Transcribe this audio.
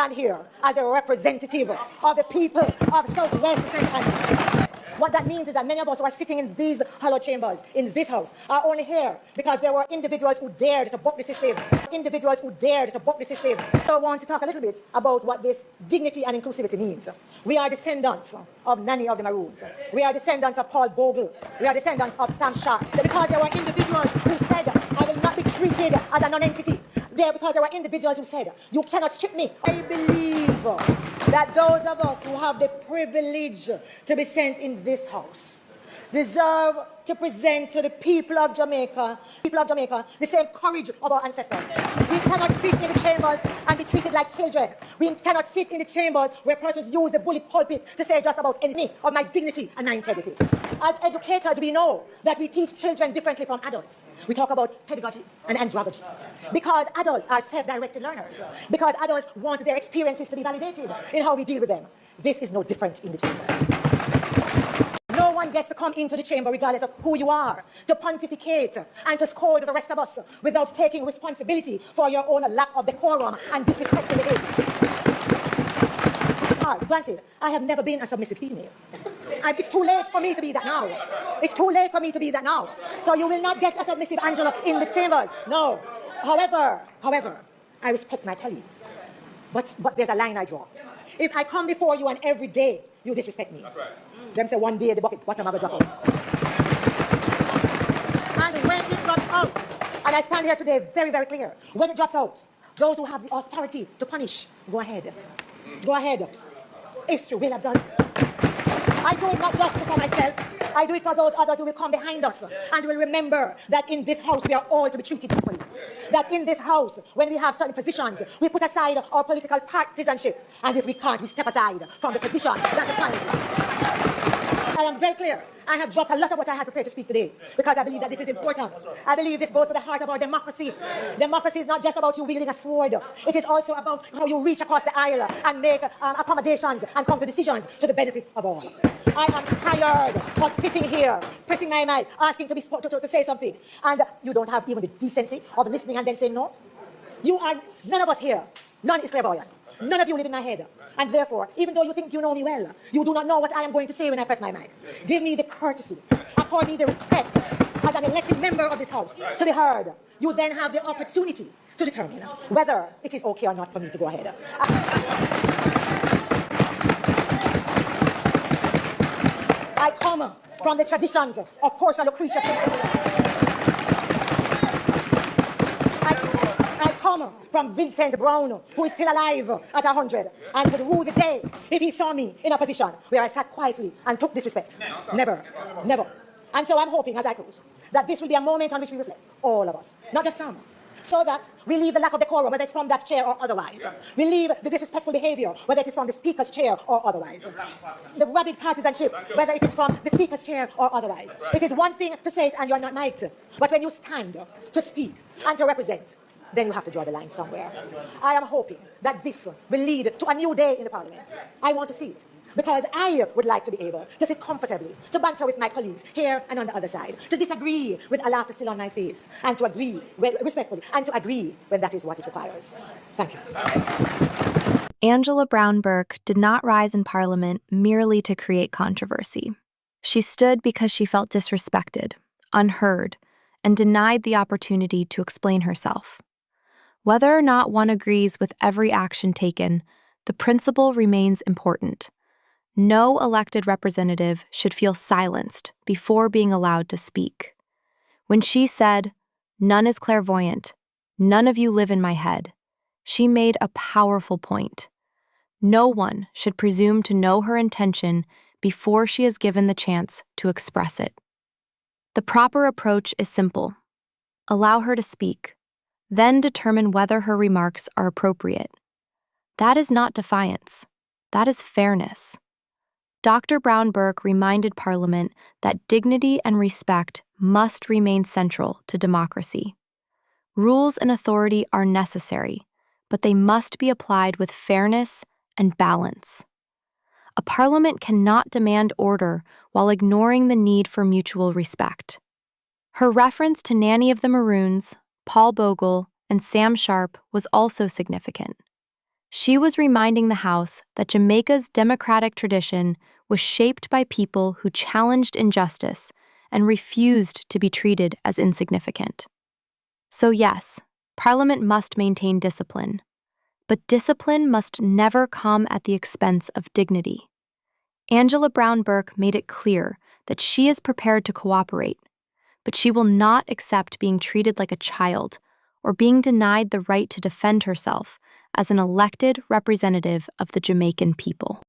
stand here as a representative of the people of Southwest St. What that means is that many of us who are sitting in these hollow chambers, in this house, are only here because there were individuals who dared to buck the system. So I want to talk a little bit about what this dignity and inclusivity means. We are descendants of Nanny of the Maroons. We are descendants of Paul Bogle. We are descendants of Sam Sharp. Because there were individuals who said, I will not be treated as a non-entity. Because there were individuals who said, you cannot strip me. I believe that those of us who have the privilege to be sent in this house deserve to present to the people of Jamaica, the same courage of our ancestors. We cannot sit in the chambers and be treated like children. We cannot sit in the chambers where persons use the bully pulpit to say just about anything of my dignity and my integrity. As educators, we know that we teach children differently from adults. We talk about pedagogy and andragogy. Because adults are self-directed learners. Because adults want their experiences to be validated in how we deal with them. This is no different in the chamber. No one gets to come into the chamber, regardless of who you are, to pontificate and to scold the rest of us without taking responsibility for your own lack of decorum and disrespectful behavior. Granted, I have never been a submissive female. It's too late for me to be that now. It's too late for me to be that now. So you will not get a submissive Angela in the chambers. No. However, I respect my colleagues. But there's a line I draw. If I come before you and every day you disrespect me, that's right. Them say one day the bucket, what am I going to drop out? And when it drops out, and I stand here today very, very clear, when it drops out, those who have the authority to punish, go ahead. Go ahead. History will have done. I do it not just for myself, I do it for those others who will come behind us and will remember that in this house we are all to be treated equally. That in this house, when we have certain positions, we put aside our political partisanship, and if we can't, we step aside from the position that defines us. I am very clear. I have dropped a lot of what I had prepared to speak today because I believe that this is important. I believe this goes to the heart of our democracy. Democracy is not just about you wielding a sword. It is also about how you reach across the aisle and make accommodations and come to decisions to the benefit of all. I am tired of sitting here, pressing my mic, asking to be to say something, and you don't have even the decency of listening and then saying no. None of us here, none is clairvoyant. None of you live in my head. And therefore, even though you think you know me well, you do not know what I am going to say when I press my mic. Give me the courtesy, accord me the respect as an elected member of this house to be heard. You then have the opportunity to determine whether it is okay or not for me to go ahead. I come from the traditions of Portia Lucretia. From Vincent Brown, who is still alive at 100 and would rue the day if he saw me in a position where I sat quietly and took disrespect. Never. And so I'm hoping, as I close, that this will be a moment on which we reflect, all of us, not just some, so that we leave the lack of decorum, whether it's from that chair or otherwise. We leave the disrespectful behavior, whether it is from the Speaker's chair or otherwise. The rabid partisanship, whether it is from the Speaker's chair or otherwise. It is one thing to say it and you're not mic'd, but when you stand to speak and to represent, then you have to draw the line somewhere. I am hoping that this will lead to a new day in the Parliament. I want to see it because I would like to be able to sit comfortably, to banter with my colleagues here and on the other side, to disagree with a laughter still on my face, and to agree respectfully, and to agree when that is what it requires. Thank you. Angela Brown Burke did not rise in Parliament merely to create controversy. She stood because she felt disrespected, unheard, and denied the opportunity to explain herself. Whether or not one agrees with every action taken, the principle remains important. No elected representative should feel silenced before being allowed to speak. When she said, "None is clairvoyant, none of you live in my head," she made a powerful point. No one should presume to know her intention before she is given the chance to express it. The proper approach is simple. Allow her to speak. Then determine whether her remarks are appropriate. That is not defiance. That is fairness. Dr. Brown Burke reminded Parliament that dignity and respect must remain central to democracy. Rules and authority are necessary, but they must be applied with fairness and balance. A Parliament cannot demand order while ignoring the need for mutual respect. Her reference to Nanny of the Maroons, Paul Bogle, and Sam Sharp was also significant. She was reminding the House that Jamaica's democratic tradition was shaped by people who challenged injustice and refused to be treated as insignificant. So yes, Parliament must maintain discipline, but discipline must never come at the expense of dignity. Angela Brown Burke made it clear that she is prepared to cooperate, but she will not accept being treated like a child or being denied the right to defend herself as an elected representative of the Jamaican people.